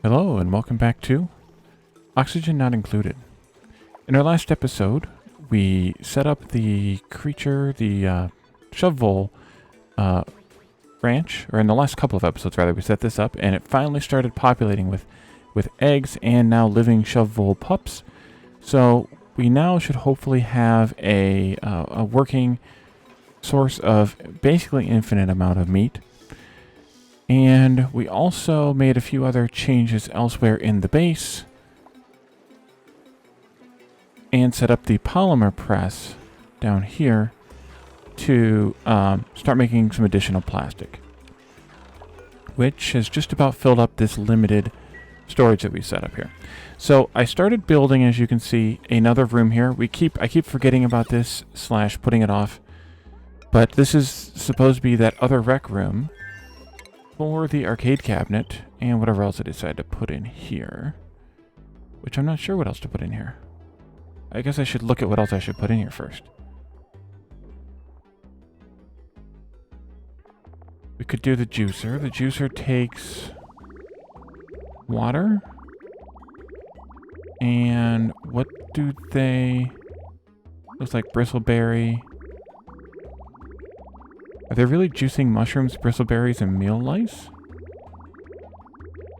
Hello and welcome back to Oxygen Not Included. In our last episode, we set up the creature, the shovel ranch, or in the last couple of episodes rather, we set this up and it finally started populating with eggs and now living shovel pups. So we now should hopefully have a working source of basically infinite amount of meat. And we also made a few other changes elsewhere in the base and set up the polymer press down here to start making some additional plastic, which has just about filled up this limited storage that we set up here. So I started building, as you can see, another room here. I keep forgetting about this / putting it off, but this is supposed to be that other rec room for the arcade cabinet and whatever else I decided to put in here, which I'm not sure what else to put in here. I guess I should look at what else I should put in here first. We could do the juicer. The juicer takes water. And what do they... Looks like bristleberry. Are they really juicing mushrooms, bristleberries, and meal lice?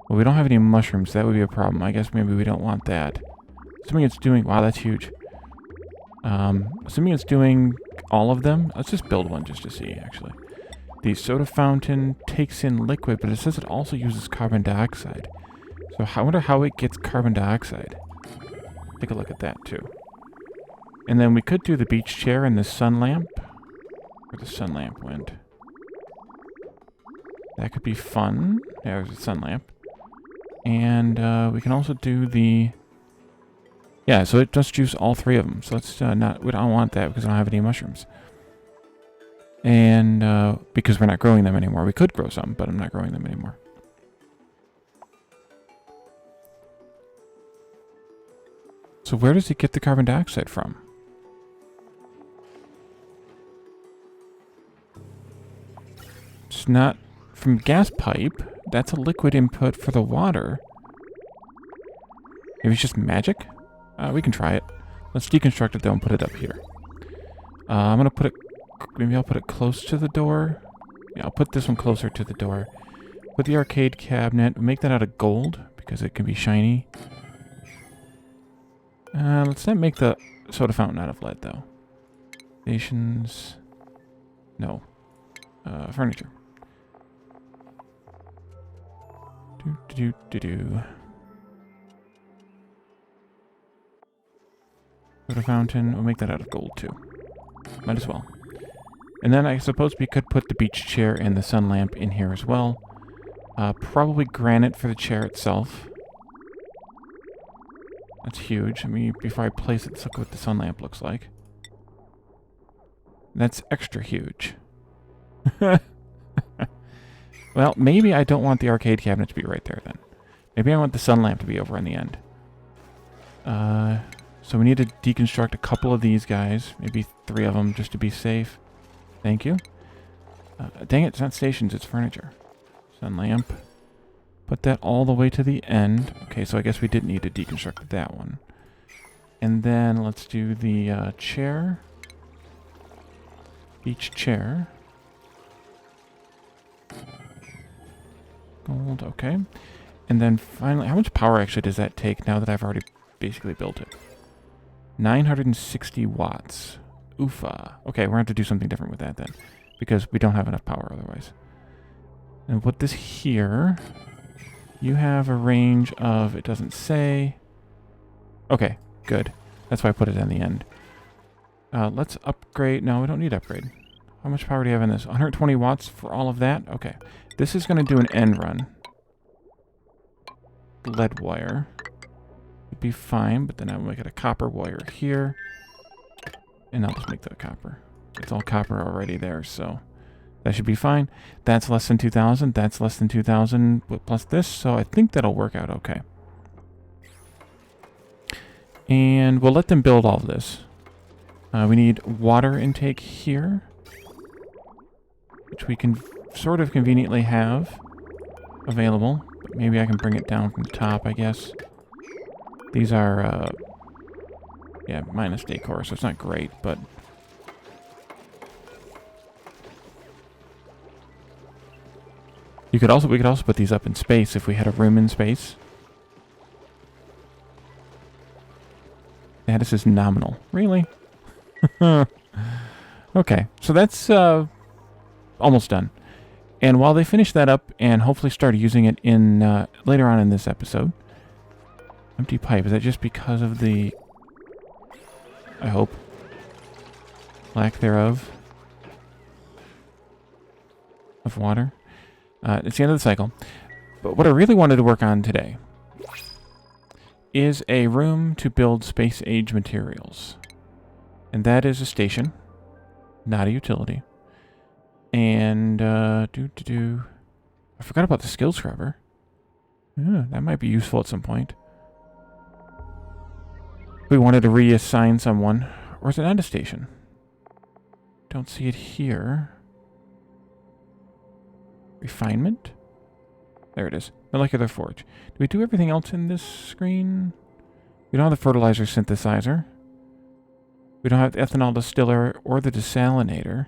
Well, we don't have any mushrooms. That would be a problem. I guess maybe we don't want that. Assuming it's doing... Wow, that's huge. Assuming it's doing all of them. Let's just build one just to see, actually. The soda fountain takes in liquid, but it says it also uses carbon dioxide. So I wonder how it gets carbon dioxide. Take a look at that, too. And then we could do the beach chair and the sun lamp. Where the sun lamp went. That could be fun. There's a sun lamp. And we can also do the... Yeah, so it does juice all three of them. So let's not... We don't want that because I don't have any mushrooms. And because we're not growing them anymore. We could grow some, but I'm not growing them anymore. So where does it get the carbon dioxide from? It's not from gas pipe. That's a liquid input for the water. Maybe it's just magic? We can try it. Let's deconstruct it though and put it up here. I'm gonna put it... Maybe I'll put it close to the door. Yeah, I'll put this one closer to the door. Put the arcade cabinet. Make that out of gold because it can be shiny. Let's not make the soda fountain out of lead though. Stations... No. Furniture. Soda fountain. We'll make that out of gold too. Might as well. And then I suppose we could put the beach chair and the sun lamp in here as well. Probably granite for the chair itself. That's huge. I mean, before I place it, let's look at what the sun lamp looks like. That's extra huge. Well, maybe I don't want the arcade cabinet to be right there then. Maybe I want the sun lamp to be over on the end. So we need to deconstruct a couple of these guys. Maybe 3 of them just to be safe. Thank you. Dang it, it's not stations, it's furniture. Sun lamp. Put that all the way to the end. Okay, so I guess we didn't need to deconstruct that one. And then let's do the chair. Beach chair. Gold, okay. And then finally, how much power actually does that take now that I've already basically built it? 960 watts. Oofa. Okay, we're going to have to do something different with that then. Because we don't have enough power otherwise. And put this here. You have a range of, it doesn't say. Okay, good. That's why I put it on the end. Let's upgrade. No, we don't need upgrade. How much power do you have in this? 120 watts for all of that? Okay. This is going to do an end run. Lead wire. It'd be fine, but then I'll make it a copper wire here. And I'll just make that copper. It's all copper already there, so that should be fine. That's less than 2,000. That's less than 2,000 plus this, so I think that'll work out okay. And we'll let them build all of this. We need water intake here, which we can sort of conveniently have available. maybe I can bring it down from the top, I guess. These are, yeah, minus decor, so it's not great, but... we could also put these up in space if we had a room in space. Yeah, this is nominal. Really? Okay, so that's almost done. And while they finish that up and hopefully start using it in later on in this episode, empty pipe, is that just because of the, I hope, lack thereof of water? It's the end of the cycle. But what I really wanted to work on today is a room to build space-age materials. And that is a station, not a utility. And, I forgot about the skill scrubber. That might be useful at some point. We wanted to reassign someone. Or is it not a station? Don't see it here. Refinement? There it is. Molecular forge. Do we do everything else in this screen? We don't have the fertilizer synthesizer. We don't have the ethanol distiller or the desalinator.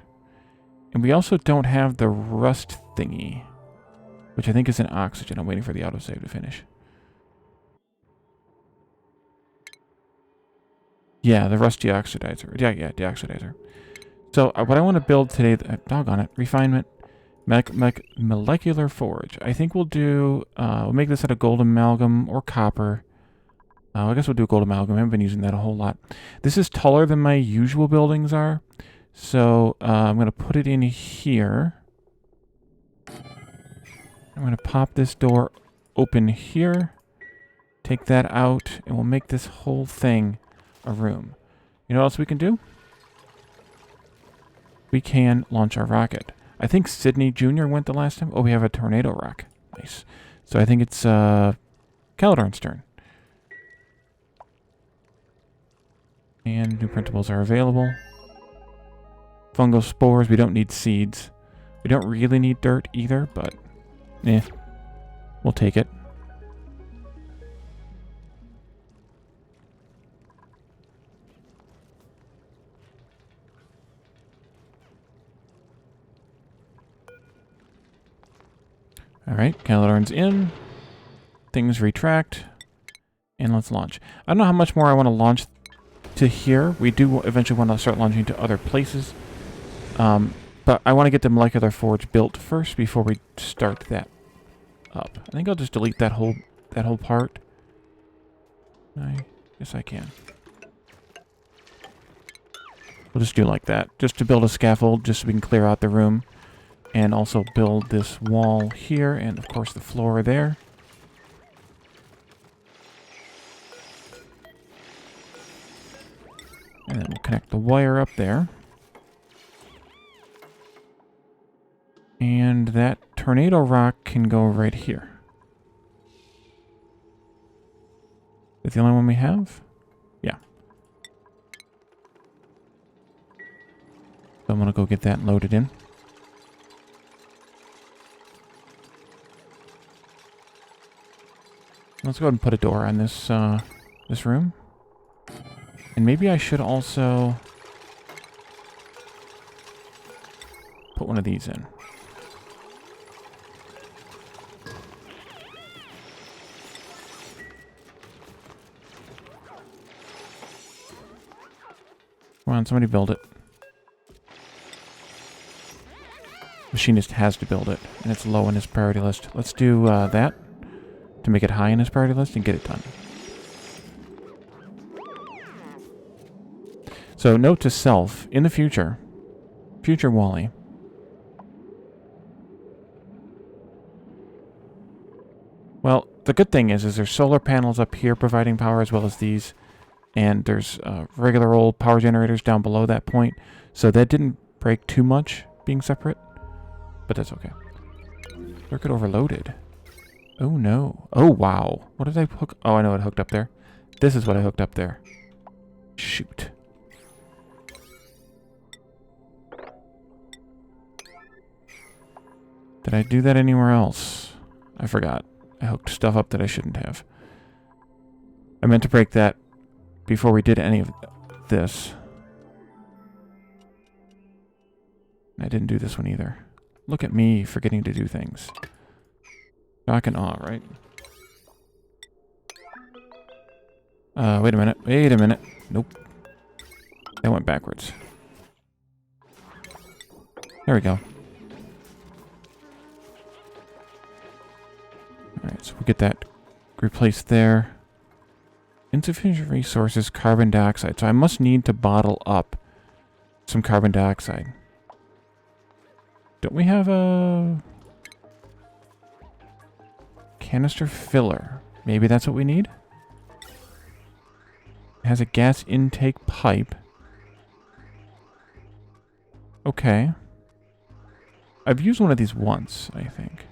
And we also don't have the rust thingy, which I think is an oxygen. I'm waiting for the autosave to finish. Yeah, the rust deoxidizer. Yeah, deoxidizer. So what I want to build today, doggone it, refinement, molecular forge. I think we'll do, we'll make this out of gold amalgam or copper. I guess we'll do gold amalgam. I haven't been using that a whole lot. This is taller than my usual buildings are. So I'm going to put it in here. I'm going to pop this door open here. Take that out. And we'll make this whole thing a room. You know what else we can do? We can launch our rocket. I think Sydney Jr. went the last time. Oh, we have a tornado rock. Nice. So I think it's Caladorn's turn. And new printables are available. Fungal spores. We don't need seeds. We don't really need dirt either, but we'll take it. Alright, Caladorn's in. Things retract. And let's launch. I don't know how much more I want to launch to here. We do eventually want to start launching to other places. But I want to get the molecular forge built first before we start that up. I think I'll just delete that whole part. I guess I can. We'll just do like that. Just to build a scaffold, just so we can clear out the room. And also build this wall here, and of course the floor there. And then we'll connect the wire up there. And that tornado rock can go right here. Is that the only one we have? Yeah. So I'm going to go get that loaded in. Let's go ahead and put a door on this this room. And maybe I should also put one of these in. Come on, somebody build it. Machinist has to build it, and it's low on his priority list. Let's do that to make it high in his priority list and get it done. So note to self, in the future Wally, well, the good thing is there's solar panels up here providing power as well as these, and there's regular old power generators down below that point, so that didn't break too much being separate, but that's okay. Circuit overloaded. Oh no. Oh wow. What did I hook? Oh, I know what I hooked up there. This is what I hooked up there. Shoot. Did I do that anywhere else? I forgot. I hooked stuff up that I shouldn't have. I meant to break that before we did any of this. I didn't do this one either. Look at me forgetting to do things. Shock and awe, right? Wait a minute. Wait a minute. Nope. That went backwards. There we go. Alright, so we'll get that replaced there. Insufficient resources, carbon dioxide. So I must need to bottle up some carbon dioxide. Don't we have a canister filler? Maybe that's what we need? It has a gas intake pipe. Okay. I've used one of these once, I think.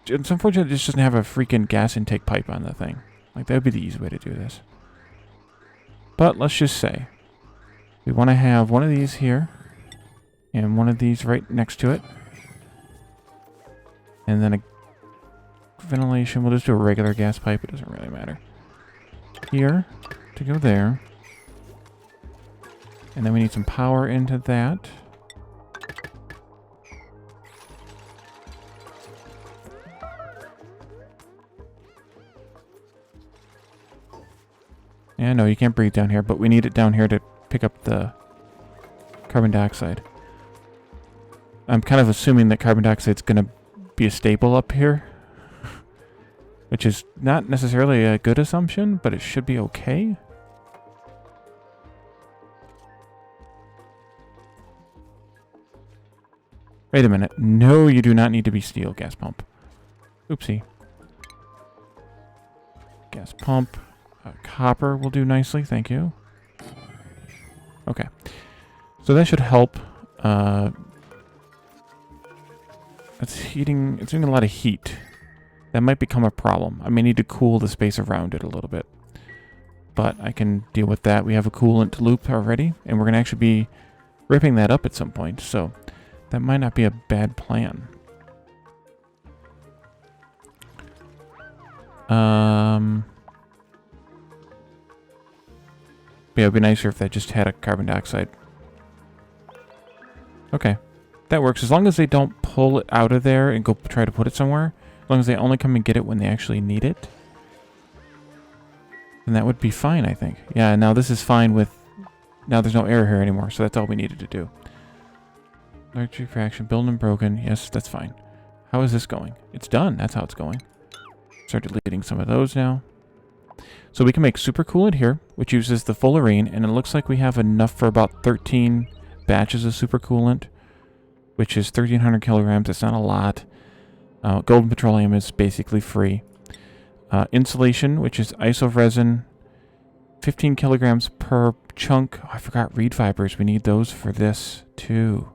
It's unfortunate it just doesn't have a freaking gas intake pipe on the thing. Like, that would be the easy way to do this. But let's just say we want to have one of these here and one of these right next to it. And then a ventilation. We'll just do a regular gas pipe. It doesn't really matter. Here to go there. And then we need some power into that. Yeah, no, you can't breathe down here, but we need it down here to pick up the carbon dioxide. I'm kind of assuming that carbon dioxide is going to be a staple up here, which is not necessarily a good assumption, but it should be okay. Wait a minute. No, you do not need to be steel gas pump. Oopsie. Gas pump. Copper will do nicely, thank you. Okay. So that should help. It's heating. It's doing a lot of heat. That might become a problem. I may need to cool the space around it a little bit. But I can deal with that. We have a coolant loop already, and we're going to actually be ripping that up at some point. So that might not be a bad plan. Yeah, it would be nicer if that just had a carbon dioxide. Okay. That works. As long as they don't pull it out of there and go try to put it somewhere. As long as they only come and get it when they actually need it. Then that would be fine, I think. Yeah, now this is fine with... Now there's no error here anymore, so that's all we needed to do. Electric fraction, built and broken. Yes, that's fine. How is this going? It's done. That's how it's going. Start deleting some of those now. So we can make supercoolant here, which uses the fullerene, and it looks like we have enough for about 13 batches of supercoolant, which is 1,300 kilograms. That's not a lot. Golden petroleum is basically free. Insulation, which is isoresin, 15 kilograms per chunk. Oh, I forgot reed fibers. We need those for this too.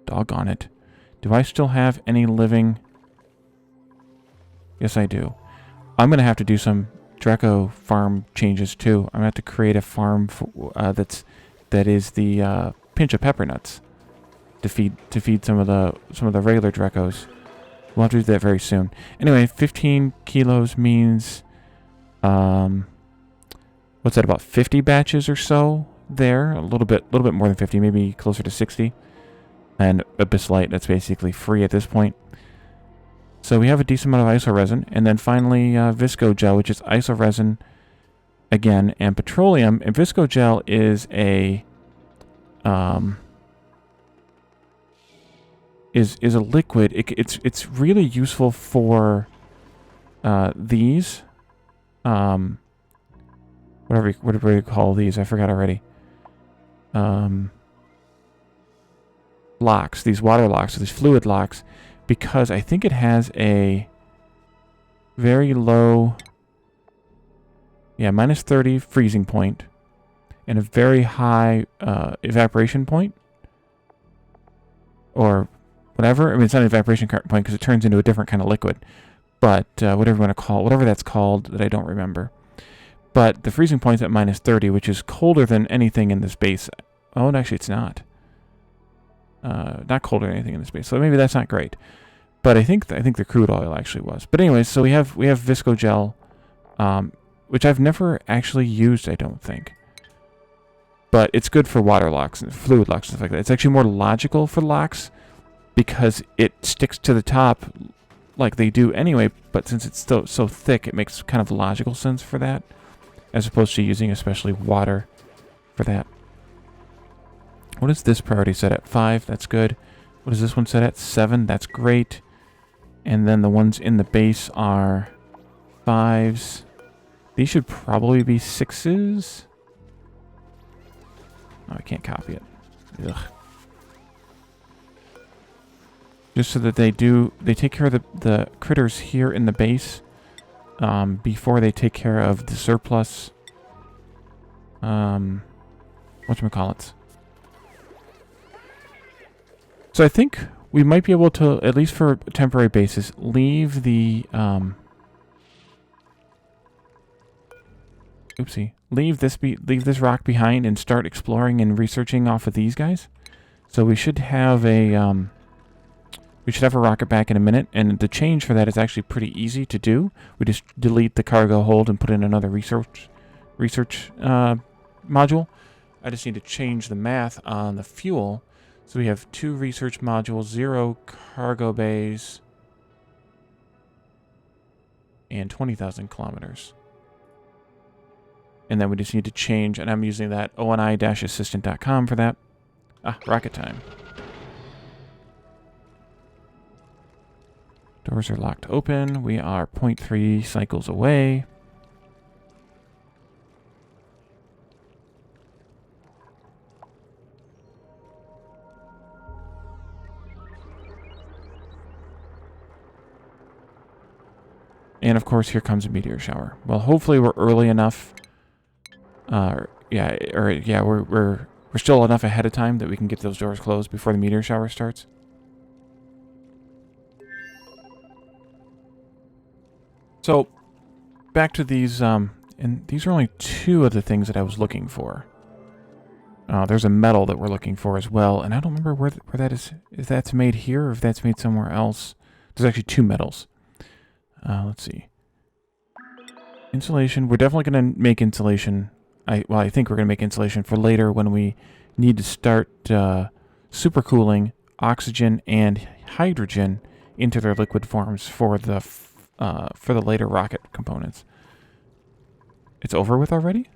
Doggone it. Do I still have any living? Yes, I do. I'm going to have to do some Draco farm changes too. I'm going to have to create a farm that is the pinch of pepper nuts to feed some of the regular Dracos. We'll have to do that very soon. Anyway, 15 kilos means what's that, about 50 batches or so there? A little bit more than 50, maybe closer to 60. And Abyssite, that's basically free at this point. So we have a decent amount of isoresin, and then finally visco gel, which is isoresin again and petroleum. And visco gel is a is a liquid. It's really useful for these whatever you call these. I forgot already. Locks, these water locks, these fluid locks. Because I think it has a very low, minus 30 freezing point and a very high evaporation point. Or whatever. I mean, it's not an evaporation point because it turns into a different kind of liquid. But whatever you want to call it, whatever that's called that I don't remember. But the freezing point's at minus 30, which is colder than anything in this base. Oh, and actually it's not. not cold or anything in the space. So maybe that's not great. But I think the crude oil actually was. But anyways, so we have visco gel, which I've never actually used, I don't think. But it's good for water locks and fluid locks and stuff like that. It's actually more logical for locks because it sticks to the top like they do anyway, but since it's still so thick, it makes kind of logical sense for that, as opposed to using especially water for that. What is this priority set at? 5, that's good. What is this one set at? 7, that's great. And then the ones in the base are 5s. These should probably be 6s. Oh, I can't copy it. Ugh. Just so that they take care of the critters here in the base before they take care of the surplus. Whatchamacallits. So I think we might be able to, at least for a temporary basis, leave the leave this rock behind and start exploring and researching off of these guys. So we should have a rocket back in a minute, and the change for that is actually pretty easy to do. We just delete the cargo hold and put in another research module. I just need to change the math on the fuel. So we have 2 research modules, 0 cargo bays, and 20,000 kilometers. And then we just need to change, and I'm using that oni-assistant.com for that. Rocket time. Doors are locked open. We are 0.3 cycles away. And of course, here comes a meteor shower. Well, hopefully we're early enough. We're still enough ahead of time that we can get those doors closed before the meteor shower starts. So, back to these, and these are only 2 of the things that I was looking for. There's a metal that we're looking for as well, and I don't remember where that is. If that's made here or if that's made somewhere else. There's actually 2 metals. Let's see. Insulation. We're definitely going to make insulation. I think we're going to make insulation for later when we need to start supercooling oxygen and hydrogen into their liquid forms for the later rocket components. It's over with already?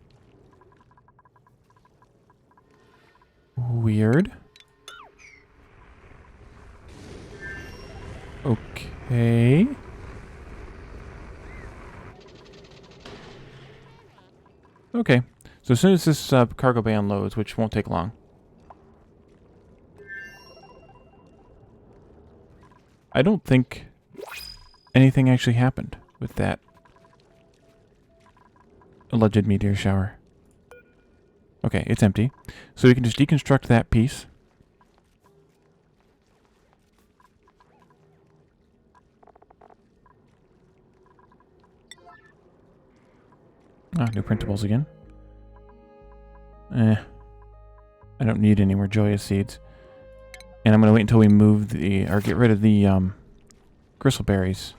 Weird. Okay. Okay. So as soon as this cargo bay unloads, which won't take long. I don't think anything actually happened with that alleged meteor shower. Okay, it's empty. So we can just deconstruct that piece. New printables again. I don't need any more joyous seeds. And I'm going to wait until we move or get rid of the gristleberries.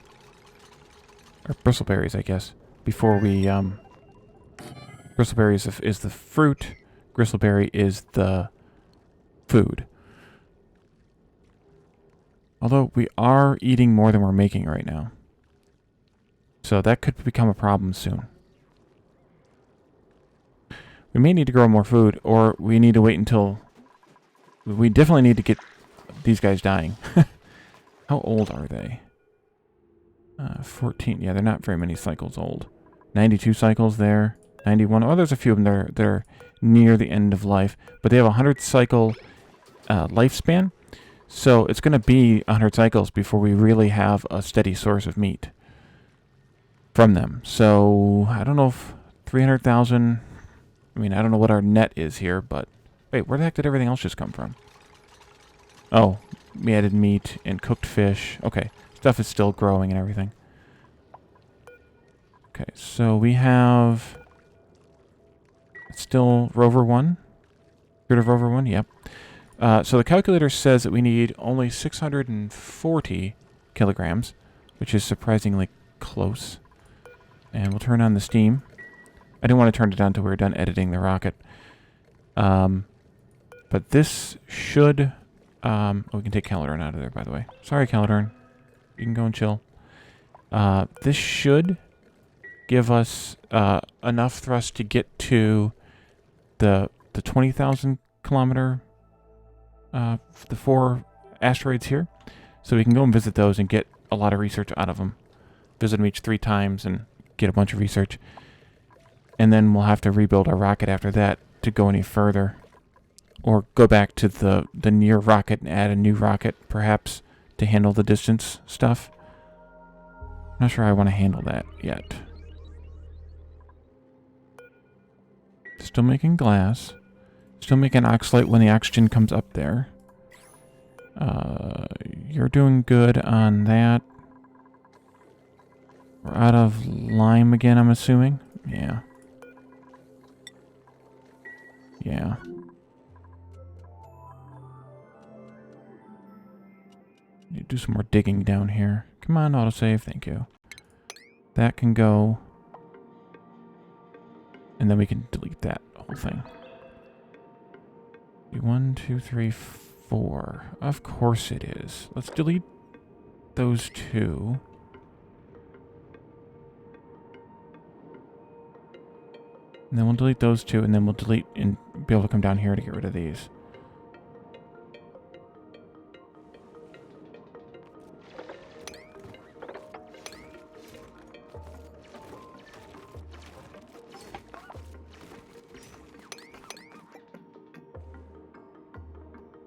Or bristleberries, I guess. Before we, bristleberries is the fruit. Gristleberry is the food. Although we are eating more than we're making right now. So that could become a problem soon. We may need to grow more food, or we need to wait until... We definitely need to get these guys dying. How old are they? 14. Yeah, they're not very many cycles old. 92 cycles there. 91. Oh, there's a few of them that are near the end of life. But they have a 100 cycle lifespan. So it's going to be 100 cycles before we really have a steady source of meat from them. So I don't know if 300,000... I mean, I don't know what our net is here, but... Wait, where the heck did everything else just come from? Oh, we added meat and cooked fish. Okay, stuff is still growing and everything. Okay, so we have... Still Rover 1? Critter Rover 1? Yep. So the calculator says that we need only 640 kilograms, which is surprisingly close. And we'll turn on the steam. I didn't want to turn it on until we were done editing the rocket. But this should... oh, we can take Calidorn out of there, by the way. Sorry, Calidorn. You can go and chill. This should give us enough thrust to get to the 20,000 kilometer... the 4 asteroids here. So we can go and visit those and get a lot of research out of them. Visit them each 3 times and get a bunch of research. And then we'll have to rebuild our rocket after that to go any further. Or go back to the near rocket and add a new rocket, perhaps, to handle the distance stuff. Not sure I want to handle that yet. Still making glass. Still making oxalate when the oxygen comes up there. You're doing good on that. We're out of lime again, I'm assuming. Yeah. Yeah. Need to do some more digging down here. Come on, autosave. Thank you. That can go. And then we can delete that whole thing. 1, 2, 3, 4. Of course it is. Let's delete those 2. And then we'll delete those 2, and then we'll delete and be able to come down here to get rid of these.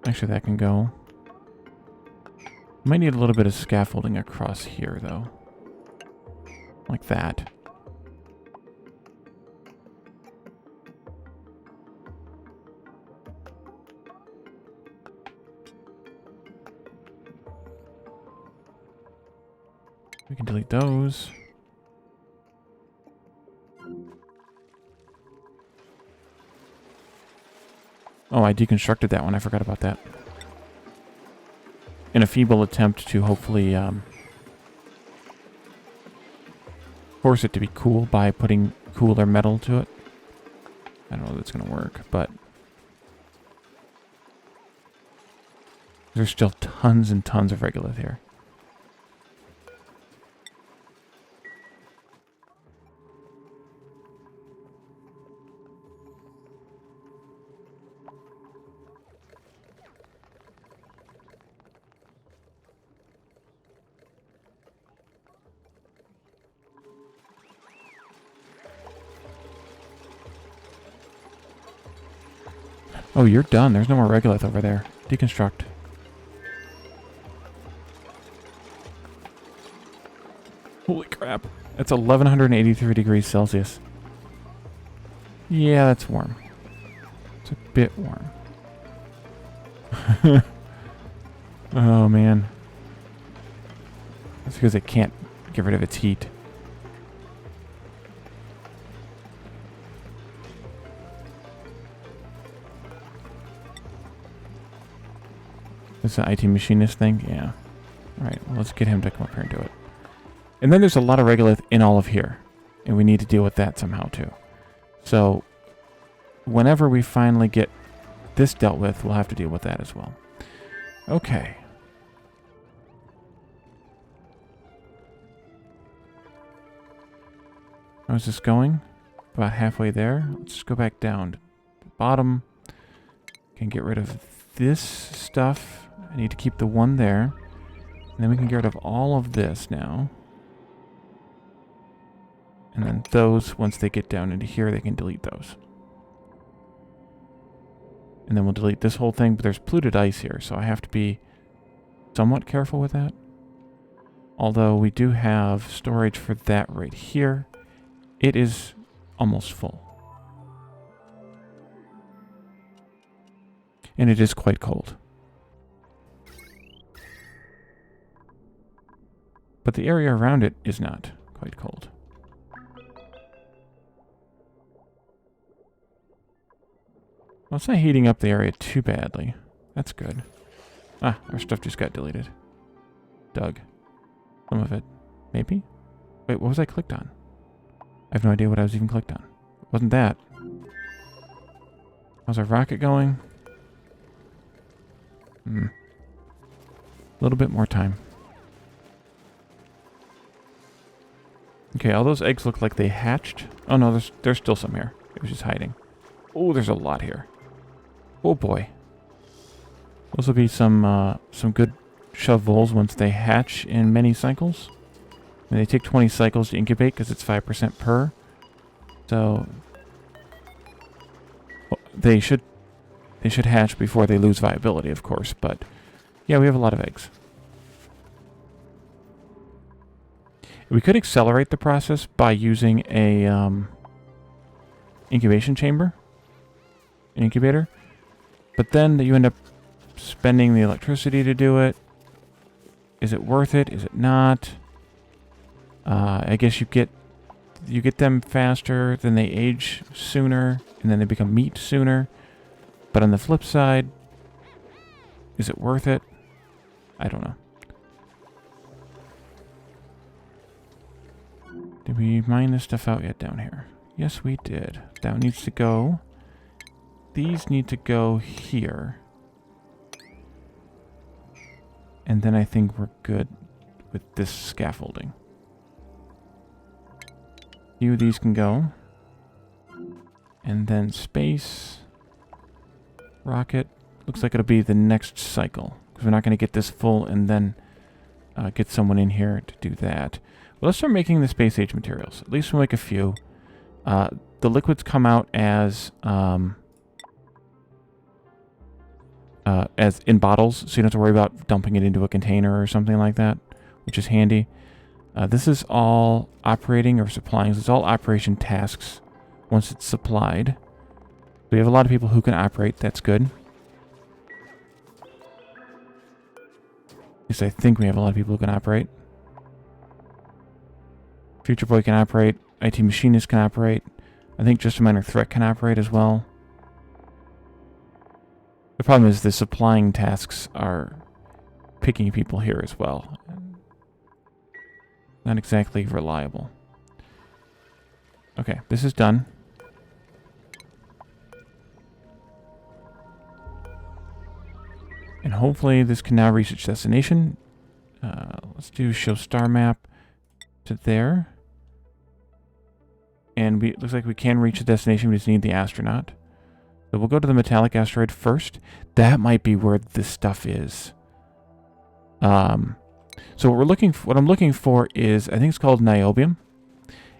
Actually, that can go. Might need a little bit of scaffolding across here, though. Like that. We can delete those. Oh, I deconstructed that one. I forgot about that. In a feeble attempt to hopefully force it to be cool by putting cooler metal to it. I don't know if that's going to work, but there's still tons and tons of regolith here. Oh, you're done. There's no more regolith over there. Deconstruct. Holy crap. That's 1183 degrees Celsius. Yeah, that's warm. It's a bit warm. Oh, man. That's because it can't get rid of its heat. This is an IT machinist thing? Yeah. Alright, well, let's get him to come up here and do it. And then there's a lot of regolith in all of here. And we need to deal with that somehow, too. So, whenever we finally get this dealt with, we'll have to deal with that as well. Okay. How's this going? About halfway there. Let's go back down to the bottom. Can get rid of this stuff. I need to keep the one there. And then we can get rid of all of this now. And then those, once they get down into here, they can delete those. And then we'll delete this whole thing, but there's polluted ice here, so I have to be somewhat careful with that. Although we do have storage for that right here. It is almost full. And it is quite cold. But the area around it is not quite cold. Well, it's not heating up the area too badly. That's good. Ah, our stuff just got deleted. Doug. Some of it. Maybe? Wait, what was I clicked on? I have no idea what I was even clicked on. It wasn't that. How's our rocket going? A little bit more time. Okay, all those eggs look like they hatched. Oh no, there's still some here. It was just hiding. Oh, there's a lot here. Oh boy. Those will be some good shovels once they hatch in many cycles. And they take 20 cycles to incubate because it's 5% per. So well, they should hatch before they lose viability, of course. But yeah, we have a lot of eggs. We could accelerate the process by using a incubation chamber, an incubator. But then you end up spending the electricity to do it. Is it worth it? Is it not? I guess you get them faster, then they age sooner, and then they become meat sooner. But on the flip side, is it worth it? I don't know. Did we mine this stuff out yet down here? Yes, we did. That needs to go. These need to go here. And then I think we're good with this scaffolding. Few of these can go. And then space. Rocket. Looks like it'll be the next cycle. Because we're not going to get this full and then get someone in here to do that. Well, let's start making the space age materials. At least we'll make a few. The liquids come out as in bottles, so you don't have to worry about dumping it into a container or something like that, which is handy. This is all operating or supplying. So it's all operation tasks once it's supplied. We have a lot of people who can operate. That's good. At least I think we have a lot of people who can operate. Future Boy can operate. IT Machinist can operate. I think Just a Minor Threat can operate as well. The problem is the supplying tasks are picking people here as well. Not exactly reliable. Okay, this is done. And hopefully this can now reach its destination. Let's do show star map to there. And it looks like we can reach the destination. We just need the astronaut. So we'll go to the metallic asteroid first. That might be where this stuff is. So what I'm looking for is, I think it's called niobium,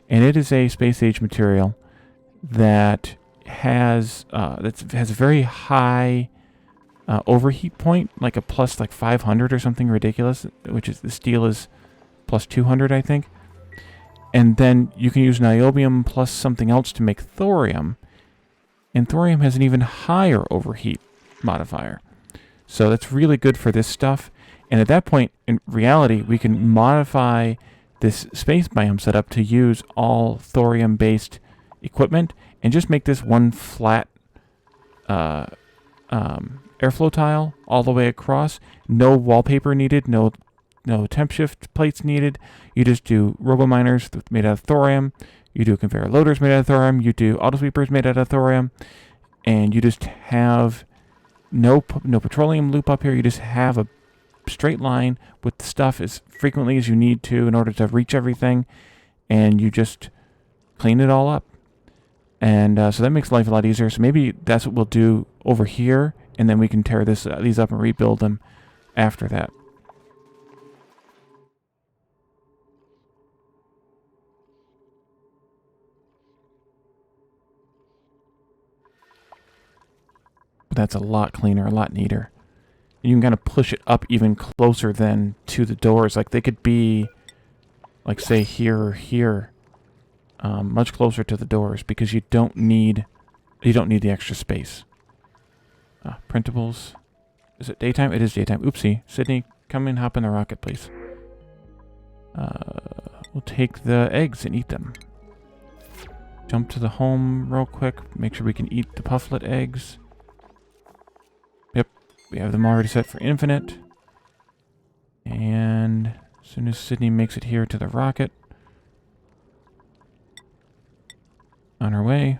and it is a space age material that has a very high overheat point, like a plus like 500 or something ridiculous, which is the steel is plus 200, I think. And then you can use niobium plus something else to make thorium. And thorium has an even higher overheat modifier. So that's really good for this stuff. And at that point, in reality, we can modify this space biome setup to use all thorium-based equipment and just make this one flat airflow tile all the way across. No wallpaper needed, no temp shift plates needed. You just do robo-miners made out of thorium. You do conveyor loaders made out of thorium. You do auto sweepers made out of thorium. And you just have no petroleum loop up here. You just have a straight line with the stuff as frequently as you need to in order to reach everything. And you just clean it all up. And so that makes life a lot easier. So maybe that's what we'll do over here. And then we can tear these up and rebuild them after that. That's a lot cleaner, a lot neater. You can kind of push it up even closer than to the doors. Like they could be, like say here or here, much closer to the doors because you don't need the extra space. Printables. Is it daytime? It is daytime. Oopsie. Sydney, come in, hop in the rocket, please. We'll take the eggs and eat them. Jump to the home real quick. Make sure we can eat the pufflet eggs. We have them already set for infinite. And as soon as Sydney makes it here to the rocket, on her way.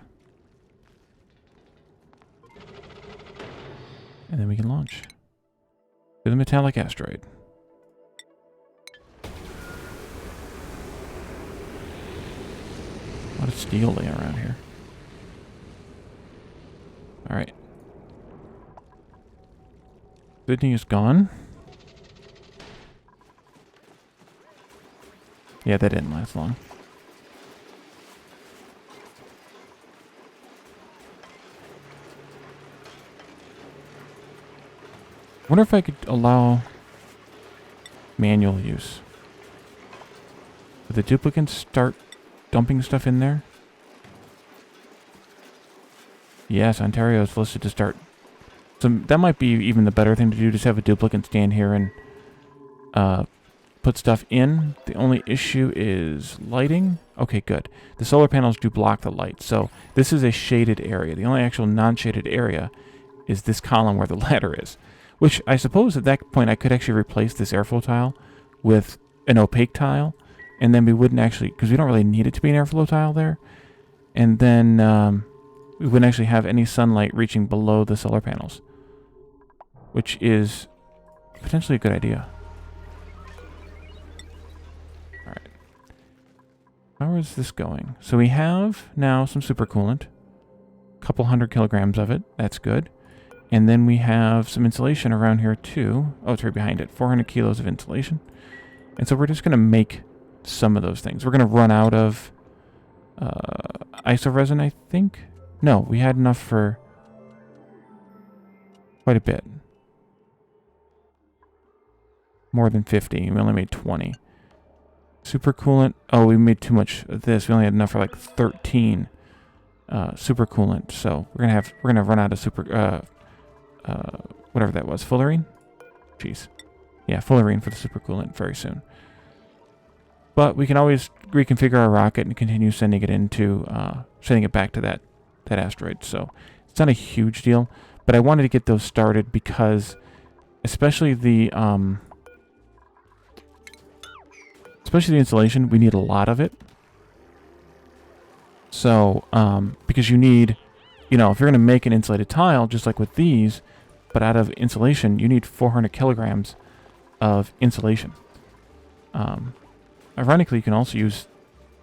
And then we can launch to the metallic asteroid. A lot of steel laying around here. Alright. Sydney is gone. Yeah, that didn't last long. I wonder if I could allow manual use. Would the duplicants start dumping stuff in there? Yes, Ontario is listed to start. So that might be even the better thing to do, just have a duplicant stand here and put stuff in. The only issue is lighting. Okay, good. The solar panels do block the light, so this is a shaded area. The only actual non-shaded area is this column where the ladder is. Which I suppose at that point I could actually replace this airflow tile with an opaque tile, and then we wouldn't actually, because we don't really need it to be an airflow tile there, and then we wouldn't actually have any sunlight reaching below the solar panels, which is potentially a good idea. Alright. How is this going? So we have now some supercoolant, a couple 100 kilograms of it, that's good. And then we have some insulation around here too. Oh, it's right behind it. 400 kilos of insulation. And so we're just going to make some of those things. We're going to run out of iso resin, I think. No, we had enough for quite a bit. More than 50. We only made 20. Supercoolant. Oh, we made too much of this. We only had enough for like 13 supercoolant. So we're gonna run out of whatever that was, fullerene? Jeez. Yeah, fullerene for the supercoolant very soon. But we can always reconfigure our rocket and continue sending it back to that asteroid. So it's not a huge deal, but I wanted to get those started because especially the insulation, we need a lot of it. So, because you need, if you're going to make an insulated tile, just like with these, but out of insulation, you need 400 kilograms of insulation. Ironically, you can also use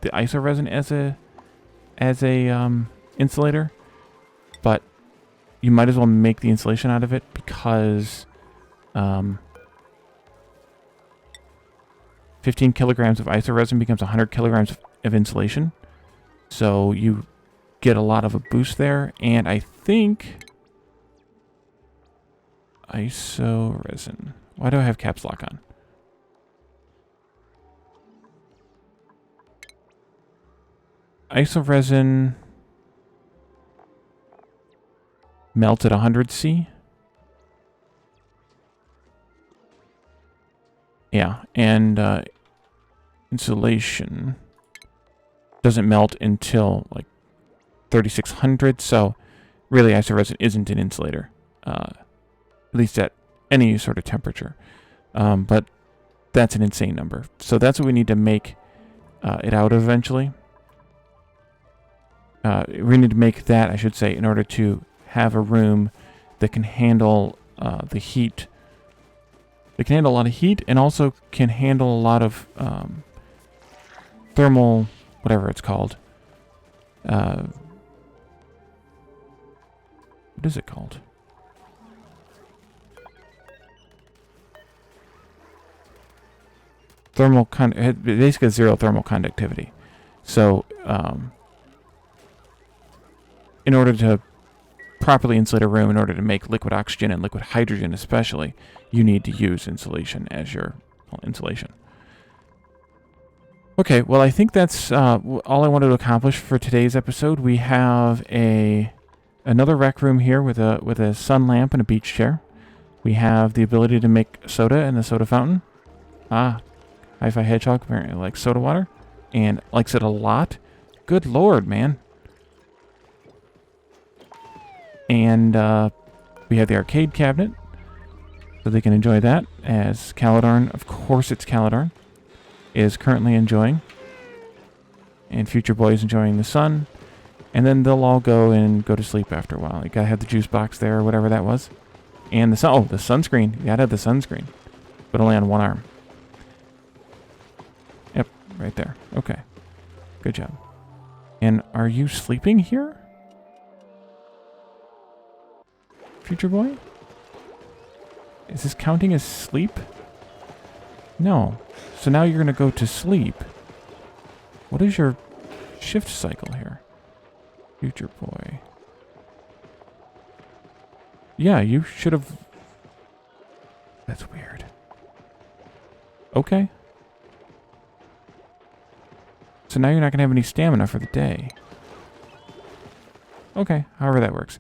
the iso resin as a insulator, but you might as well make the insulation out of it because 15 kilograms of iso resin becomes 100 kilograms of insulation. So you get a lot of a boost there, and I think iso resin. Why do I have caps lock on? Iso resin melts at 100 C. Yeah, and insulation doesn't melt until like 3600, so really iso resin isn't an insulator, at least at any sort of temperature. But that's an insane number. So that's what we need to make it out of eventually. We need to make that, I should say, in order to have a room that can handle the heat. It can handle a lot of heat and also can handle a lot of thermal, whatever it's called. What is it called? Basically zero thermal conductivity. So, in order to properly insulate a room, in order to make liquid oxygen and liquid hydrogen especially, you need to use insulation as your insulation. Okay, well, I think that's all I wanted to accomplish for today's episode. We have another rec room here with a sun lamp and a beach chair. We have the ability to make soda in the soda fountain. Hi-Fi Hedgehog apparently likes soda water and likes it a lot. Good lord, man. And we have the arcade cabinet. So they can enjoy that, as Caladorn, of course it's Caladorn, is currently enjoying. And Future Boy is enjoying the sun. And then they'll all go and go to sleep after a while. You gotta have the juice box there, or whatever that was. And the sun. Oh, the sunscreen. You gotta have the sunscreen. But only on one arm. Yep, right there. Okay. Good job. And are you sleeping here? Future Boy? Is this counting as sleep? No. So now you're gonna go to sleep. What is your shift cycle here? Future Boy. Yeah, you should have... That's weird. Okay. So now you're not going to have any stamina for the day. Okay, however that works.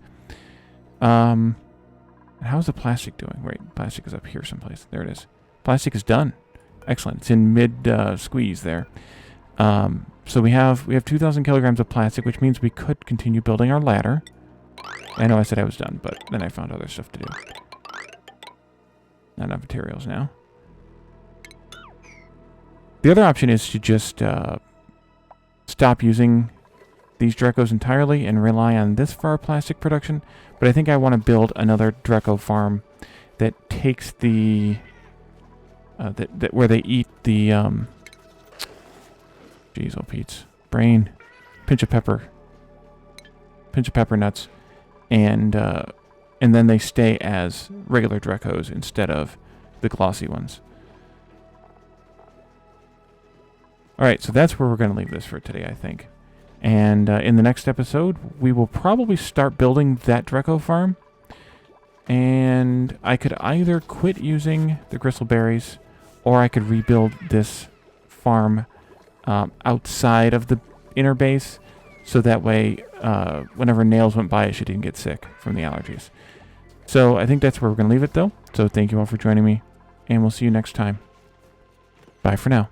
How's the plastic doing? Wait, plastic is up here someplace. There it is. Plastic is done. Excellent. It's in mid squeeze there. So we have 2,000 kilograms of plastic, which means we could continue building our ladder. I know I said I was done, but then I found other stuff to do. Not enough materials now. The other option is to just stop using these Drecos entirely and rely on this for our plastic production. But I think I want to build another Dreco farm that takes the... where they eat the... Jeez, oh Pete's. Brain. Pinch of pepper. Pinch of pepper nuts. And then they stay as regular Drecos instead of the glossy ones. Alright, so that's where we're going to leave this for today, I think. And in the next episode, we will probably start building that Dreco farm. And I could either quit using the gristleberries, or I could rebuild this farm outside of the inner base, so that way whenever Nails went by, she didn't get sick from the allergies. So I think that's where we're going to leave it, though. So thank you all for joining me, and we'll see you next time. Bye for now.